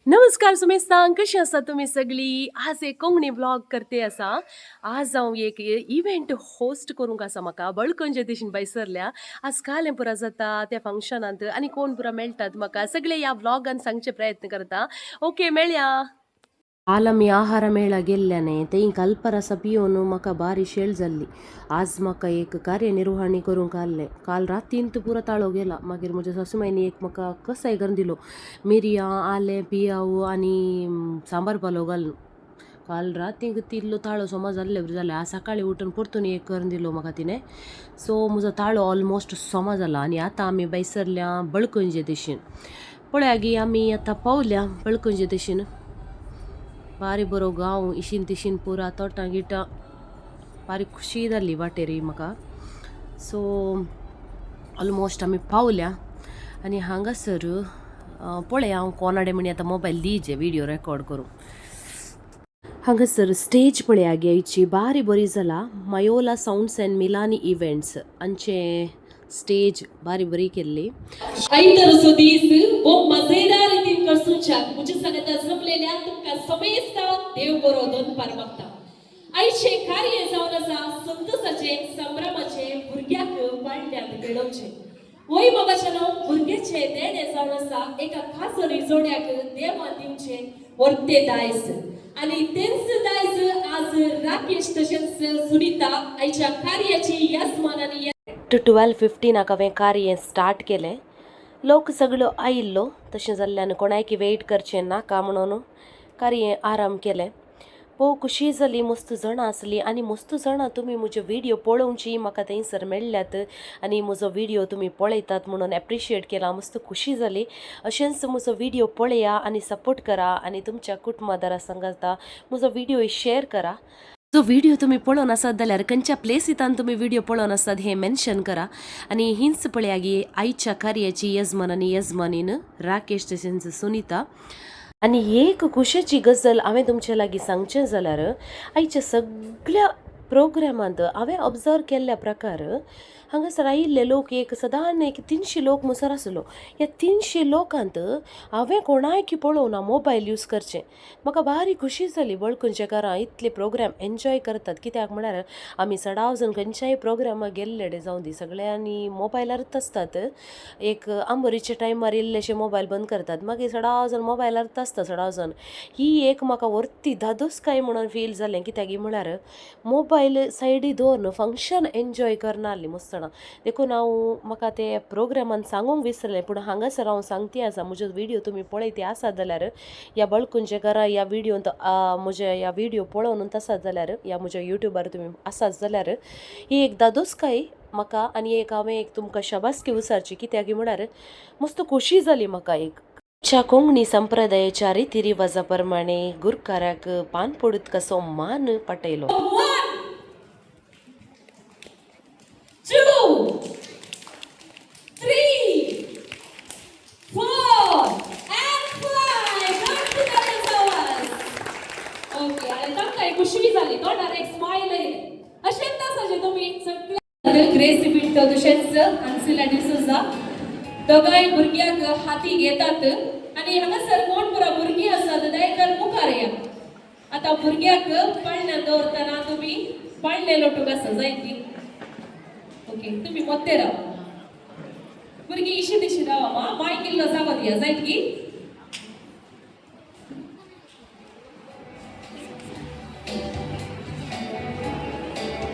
नमस्कार सुमेस्तांक कशी आसा तुमी सगळीं. आज एक कोंकणी ब्लॉग करते आसा. आज हांव एक इव्हेंट होस्ट करूंक आसा म्हाका बळकंजे दिशीन बैसरल्या. आज कालें पुरा जाता त्या फंक्शनांत आनी कोण पुरा मेळटात म्हाका सगळे ह्या ब्लॉगान सांगचे प्रयत्न करता. ओके मेळया. काल आमी आहार मेळा गेल्ल्याने थंय कल्परसा पिवन म्हाका बारी शेळ जाल्ली. आज म्हाका एक कार्यनिर्वहणी करूंक आहलें. काल रातींत पुरो ताळो गेला. मागीर म्हज्या सासूमायनी एक म्हाका कसाय करून दिलो मिरयां आलें पियाव आनी सांबार पालो घालून. काल रातीक तिल्लो ताळो सोमा जाल्ले बरें जालें. आज सकाळीं उठून परतून एक करून दिलो म्हाका तिणें. सो म्हजो ताळो ऑलमोस्ट सोमा जाला आनी आतां आमी बैसरल्या बळकंजे दिशीन. पळया गी आमी आतां पावल्या बळकंजे दिशीन. बारी बरो गांव इशीन तिशीन पुरा तोटां गिटां बारी खुशी जाल्ली वाटेर म्हाका. सो ऑलमोस्ट आमी पावल्या आनी हांगासर पळया हांव कोणाडे म्हणी आतां मोबायल दिजे व्हिडिओ रेकॉर्ड करूं. हांगासर स्टेज पळया घेवची बारी बरी जाला. मयोला साऊंड्स अँड मिलानी इव्हेंट्स हांचे स्टेज बारी बरी केल्ली. आयतरचो दीस वो मजेदार रितीन करसूच्याक म्हज्या सांगता जमलेल्या तुमकां समेस्तांक देव बरो दनपार मागता. आयचे कार्य जावन आसा संतोषाचे संभ्रमाचे भुरग्याक वाडल्यात घडोवचे. वय बाबाच्यानो भुरग्याचे देणे जावन आसा एका खास रिजोड्याक देवान दिवचे वर्ते दायज. आणि तेच दायज आज राकेश तशेंच सुनीता आयच्या कार्याची येजमानानी 12:15 हांवें कार्य स्टार्ट केलें. लोक सगळो आयिल्लो तशें जाल्ल्यान कोणायकी वेट करचें नाका म्हणून कार्य आराम केलें. भोव खुशी जाली. मस्त जाणां आसलीं आनी मस्त जाणां तुमी म्हजे व्हिडिओ पळोवची म्हाका थंयसर मेळ्ळ्यात आनी म्हजो व्हिडिओ तुमी पळयतात म्हणून एप्रिशिएट केलां. मस्त खुशी जाली. अशेंच म्हजो व्हिडिओ पळया आनी सपोर्ट करा आनी तुमच्या कुटुंबादारा सांगाता म्हजो व्हिडिओ शेअर करा. जो व्हिडिओ तुम्ही पळोवन आसात जाल्यार खंयच्या प्लेसितान तुम्ही व्हिडिओ पळोवन आसात हें मेन्शन करा. आनी हिंच पळया गी आयच्या कार्याची यजमान आनी यजमानीन राकेश तशेंच सुनीता. आनी एक खुशेची गजाल हांवें तुमचे लागीं सांगचें जाल्यार आयच्या सगळ्या प्रोग्रामांत हांवें ऑब्जर्व केल्ल्या प्रकार हांगासर आयिल्ले लोक एक सादारण एक 300 लोक मुसर आसलो. ह्या 300 लोकांत हांवें कोणायकी पळोवना मोबायल यूज करचें. म्हाका बारी खुशी जाली. बळकंजेकारां इतले प्रोग्राम एन्जॉय करतात. कित्याक म्हळ्यार आमी सडाव जण खंयच्याय प्रोग्रामाक गेल्ले जावं दी सगळ्यांनी मोबायलारूच आसतात. एक आंबोरीच्या टायमार इल्लेशे मोबायल बंद करतात मागीर सडाव जण मोबायलारूच आसता सडाव जण. ही एक म्हाका व्हरती धादोसकाय म्हणून फील जालें. कित्याक म्हळ्यार मोबायल सायडी दवरून फंक्शन एन्जॉय करना आसली मस्त. देखून हांव म्हाका ते प्रोग्रामान सांगूंक विसरलें पूण हांगासर हांव सांगती आसा म्हजो व्हिडिओ तुमी पळयते आसात जाल्यार ह्या बळकंजेकारां ह्या व्हिडिओंत म्हज्या ह्या व्हिडिओ पळोवनूच आसात जाल्यार ह्या म्हज्या युट्यूबार तुमी आसात जाल्यार ही एक दादोसकाय म्हाका आनी एक हांवें एक तुमकां शाबासकी विचारची. कित्याक म्हळ्यार मस्त खोशी जाली म्हाका. एक च्या कोंकणी संप्रदायाच्या रितीरिवाजा प्रमाणे गुरकाराक पान पडूत कसो मान पटयलो. 1 2 3 4 and fly. ओके आणि तांकां एक खुशी जाली. तोंडार एक स्माइल येयली. अशेंच आसाचे तुमी सगळे ग्रेस बीट तशेंच हांसिला डिसोजा दोगांय भुरग्याक हाती घेतात आनी हांगासर कोण पुरा भुरगीं आसात दयेकर मुखार या. आतां भुरग्याक पाळण्या दवरतना तुमी पाळणे लोटूंक आसा जायती. ओके तुम्ही मोठे राहा. भुरगीं इशी दिशी रावा. मायक इल्लो जागो दिया जायत की.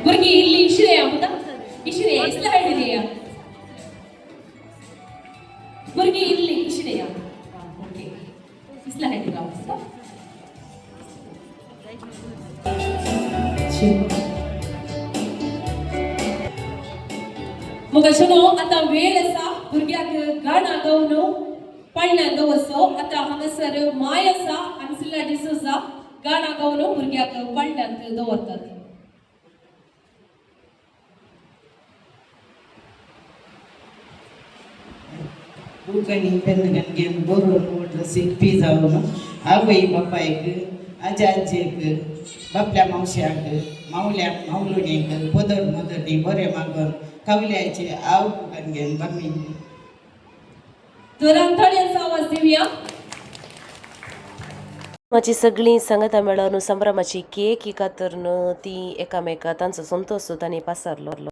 भुरगीं इल्ली इशी या मुदा इशी या इसला हायडी दिया. भुरगीं इल्ली इशी या. ओके इसला हायडी रावा. मग अशनो आता वेळ आसा भुरग्याक गाणा गावन पाळण्यात दवरचो. आता हांगासर माय आसा हांसिला डिसोजा गाणा गावन भुरग्याक पाळण्यात दवरतात. कोंकणी पेन्गेन बरोवन म्हटलं शिकपी जावन आवय बापायक आजा आजेक बापल्या मावश्याक मावल्याक मावलोणीक पदर मदनी बरें मागून कवल्याचे आव पेन्गेन बामी जोरान थोड्यांचो आवाज दिवया. कुटुंबाची सगळीं सांगता मेळून संभ्रमाची केक इकातरन ती एकामेका तांचो संतोष तांणी पासारलो.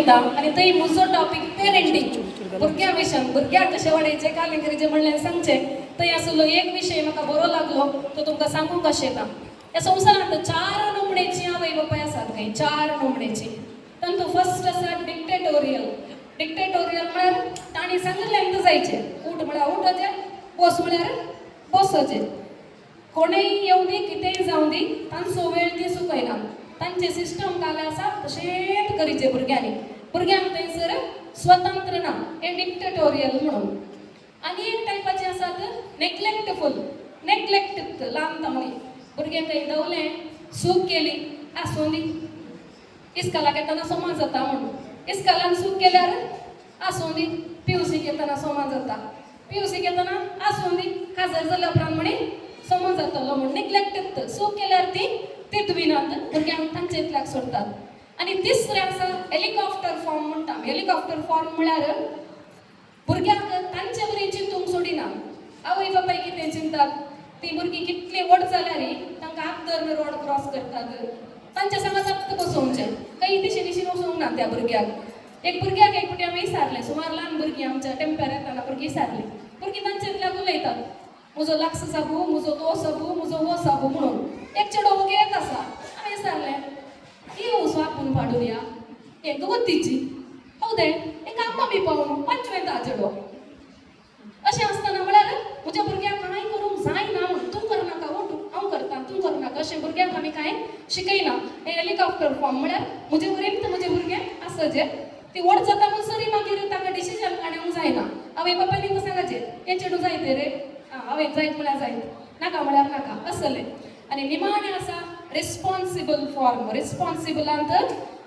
आणि ते मुसो टॉपिक पेरेंटिंग भुरग्या विशयन भुरग्याक कशें वाडयचे काल इंग्रजी म्हणल्यार सांगचे थंय आसलो एक विशय म्हाका बरो लागलो तो तुमकां सांगूंक आशिल्ला. ह्या संवसारांत 4 नोमणेची आवय बापाय आसात खंय 4 नोमणेची. तातूंत फर्स्ट आसा डिक्टेटोरियल. डिक्टेटोरियल म्हळ्यार तांणी सांगिल्लें जायचें. उठ म्हळ्यार उठचें, बस म्हळ्यार बसचें. कोणेय येवं दी कितेंय जावं दी तांचो वेळ ती चुकयना. तांचे सिस्टम काले आसा तशेंच करीचे भुरग्यांनी. भुरग्यांक थंयसर स्वतंत्र ना हे डिक्टेटोरियल म्हणून आणि एक टायपाचे आसात नेग्लेक्टफुल नेग्लेक्ट लांब तामणी भुरग्यांक दवले सूक केली आसूं दी इस्कालाक येताना सोमा जाता म्हणून इस्कालान सूक केल्यार आसूं दी पिवसीक येताना सोमा जाता पिवसीक येताना आसूं दी खासदार जाल्या उपरांत म्हणे सोमा जातलो म्हणून नेग्लेक्ट सूक केल्यार ती तितविनात भुरग्यांक तांचे इतल्याक सोडतात आणि तिसरें आसा हेलिकॉप्टर फॉर्म म्हणटा हेलिकॉप्टर फॉर्म म्हळ्यार भुरग्यांक तांचे बरी चिंतूंक सोडिना आवय बापाय कितें चिंतात ती भुरगीं कितली व्हड जाल्यार तांकां हात धरून रोड क्रॉस करतात तांच्या सांगात बसोवचें काही दिशेन वचूंक ना त्या भुरग्याक एक भुरग्याक एक फावटी आमी विचारलें सुमार ल्हान भुरगीं आमच्या टेंप्यार येताना भुरगीं विचारलीं भुरगीं तांचे इतल्याक उलयतात म्हजो लागस साबू म्हजो तो साबू म्हजो हो साबू म्हणून एक चेडो ओगे येत आसा हांवें विचारलें कितें वचूं आपूण पाडून या हें गवतीची हौदे एक आम्मा बी पावून पंचवेता चेडो अशें आसतना म्हळ्यार म्हज्या भुरग्यांक कांय करूंक जायना म्हणून तूं करनाका ओटू हांव करता तूं करनाका अशें भुरग्यांक आमी कांय शिकयना हें हेलिकॉप्टर फॉर्म म्हळ्यार म्हजे वरेन म्हजें भुरगें आसा जें ती व्हड जाता म्हणून सरी मागीर ताका डिसिजन काडूंक जायना आवय बापायनी तुका सांगाचें हें चेडूं जायतें रे हांवें जायत म्हळ्यार जायत नाका म्हळ्यार नाका असलें आनी निमाणें आसा रिस्पॉन्सिबल फॉर्म रिस्पॉन्सिबलांत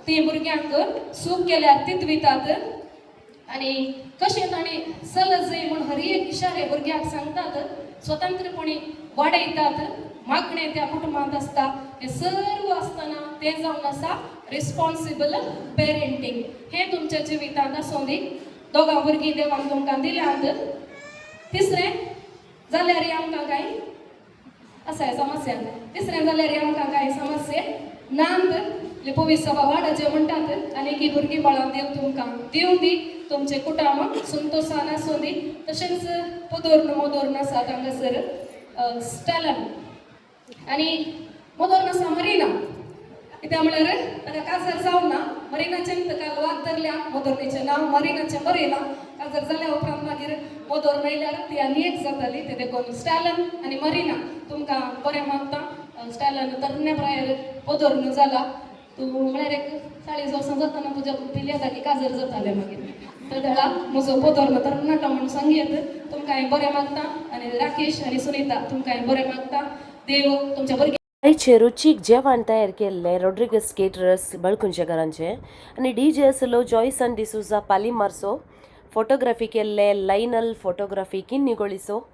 ती भुरग्यांक सूक केल्यार तितवितात आणि कशें ताणी सलजय म्हूण हर एक इशारे भुरग्यांक सांगतात स्वतंत्रपणी वाडयतात मागणें त्या कुटुंबांत आसता हें सर्व आसतना तें जावन आसा रिस्पॉन्सिबल पेरेंटींग हें तुमच्या जिवितांत आसूं दी दोगां भुरगीं देवान तुमकां दिल्यांत तिसरें जाल्यार आमकां कांय आसा समस्या तिसरें जाल्यार आमकां कांय समस्या नांद पवित्र सभा वाडा जे म्हणटात आनी की भुरगीं बाळां देव तुमकां दिवं दी तुमचे कुटुंब संतोशान आसूं दी तशेंच पोदोर्न मोदोर्न आसा हांगासर स्टॅलन आनी मोदोर्न आसा मरिना कित्याक म्हळ्यार ताका काजार जावं ना मरिनाचें काल वाद धरल्या मोदोर्नीचें नांव मरिनाचें बरें ना काजार जाल्या उपरांत मागीर मोदोर्न आयल्यार ती आनी एक जाताली ते देखून स्टॅलन आनी मरिना तुमकां बरें मागता स्टॅलन तरण्या प्रायर पोदोर्न जाला तूं म्हळ्यार एक 40 वर्सां जाताना तुज्या पिल्यादाकी काजर जातालें मागीर तर देळा म्हजो पोदोर्न तरणाटा म्हणून संगीत तुमकां हांवें बरें मागता आनी राकेश आनी सुनीता तुमकां हांवें बरें मागता देव तुमच्या भुरग्यांक आयचे रुचीक जेवण तयार केल्लें रॉड्रिगस केटरर्स बळकुंच्या घरांचे आनी डीजे आसलो जॉयसन डिसुजा पालिमार्सो फोटोग्राफी केल्ले लायनल फोटोग्राफी किन्निगोळीचो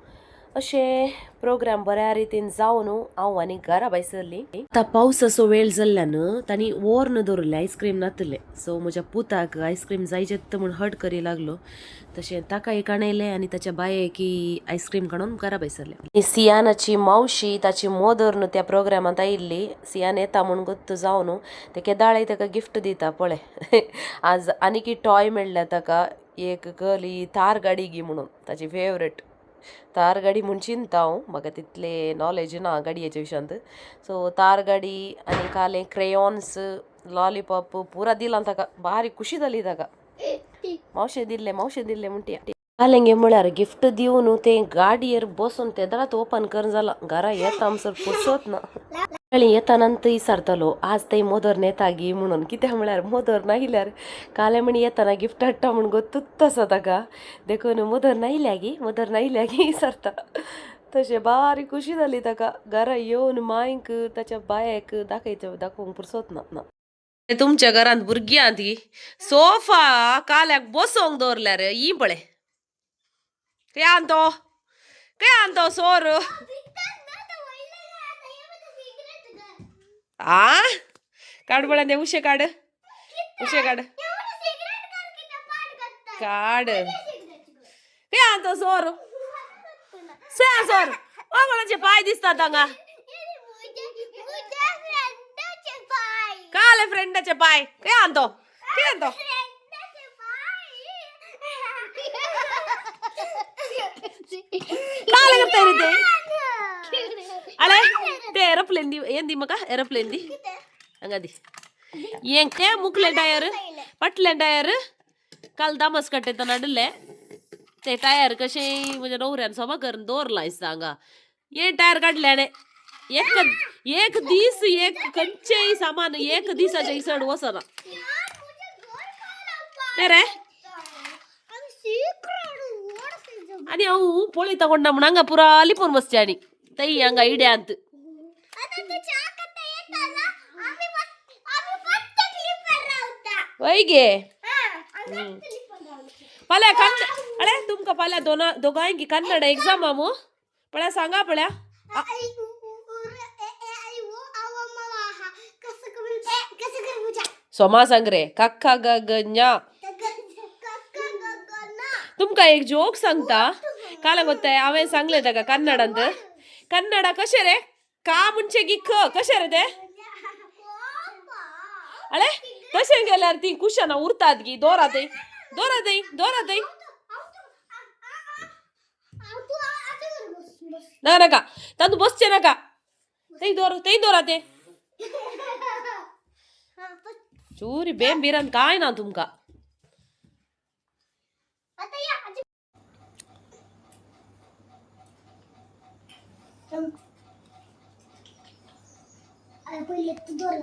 अशें प्रोग्राम बऱ्या रितीन जावन हांव आनी घरा भायर सरली आतां पावसाचो वेळ जाल्ल्यान तांणी वोर्न दवरलें आयस्क्रीम नातलें सो म्हज्या पुताक आयस्क्रीम जायचें म्हूण हट करी लागलो तशें ताका एक आणयलें आनी ताच्या बायेक आयस्क्रीम काडून घरा भायर सरलें सियानाची मावशी ताची मोदर त्या प्रोग्रामांत आयिल्ली सियान येता म्हूण गोत्त जावन ते केदाळे ताका गिफ्ट दिता पळय आज आनीक टॉय मेळ्ळ्या ताका एक गली थार गाडी गी म्हणून ताची फेवरेट थार गाडी म्हूण चिंता हांव म्हाका तितलें नॉलेज ना गाडयेच्या विशयांत सो थार गाडी आनी काले क्रेयॉन्स लॉलीपॉप पुरा दिलां ताका भारी खुशी जाली ताका मावशे दिल्ले म्हणटी कालेंगे म्हळ्यार गिफ्ट दिवन तें गाडयेर बसून तेदरात ओपन करून जालां घरा येता आमसर फुरसत ना येतानांत विचारतलो आज ते मोदर येता गी म्हणून कित्याक म्हळ्यार मोदर नायल्यार काले म्हणी येताना गिफ्ट हाडटा म्हूण गोत्तूच आसा ताका देखून मोदर नायल्या गी विचारता तशें बारी खुशी जाली ताका घरा येवन मांयक ताच्या बायेक दाखोवंक पुरसत ना तुमच्या घरांत भुरग्यांत सोफा काल्याक बसोंक दवरल्यार ही पळय काय आणतो सोर काढ बळा दे उशे काढ काय आणतो सोर सोर कोणाचे पाय दिसतात हांगा काले फ्रेंडाचे पाय काय आणतो काले करता रे ते अरे ते एरोप्लेन दी ಏನ್ ದಿ ಮಗ ಏರೋಪ್ಲೇನ್ ದಿ ಹಂಗದಿ ಏನ್ ಕೆ ಮುಕ್ಲೆ ಟೈರ್ पटले टायर काल दामस कट्टे नडले ते टायर कशे म्हणजे नवऱ्यान सभा करून दवरलाय सांगा ये टायर काढल्याने एक दीस एक खंयचे सामान एक दिसाच्या इसड वसना ते रे आणि ಅವು ಪೋಳಿ ತಗೊಂಡ ನಂಗ ಪುರಾ ಲಿಪೋನ್ ಬಸ್ತಿ ಆಡಿ ತೈ ಹಂಗ ಐಡಿಯಾ ಅಂತ वैगे पळ्या कन्न अरे तुमका पळ्या दोघांकी कन्नड एक्झाम आमो पळ्या सांगा पळ्या सोमा सांग रे कक्का गगन्या तुमका एक जोक सांगता काल ಗೊತ್ತಾय हांवें सांगले ताका कन्नड अंत कन्नड कशे रे का म्हणजे की ख कशे रे ते अळे तशें गेल्यार ती कुशना उरतात गी दोरात ना नाका तांदू बसचे नाका थंय दोरा ते चूरी बेम बिरान काय ना तुमका पहिले तू दोन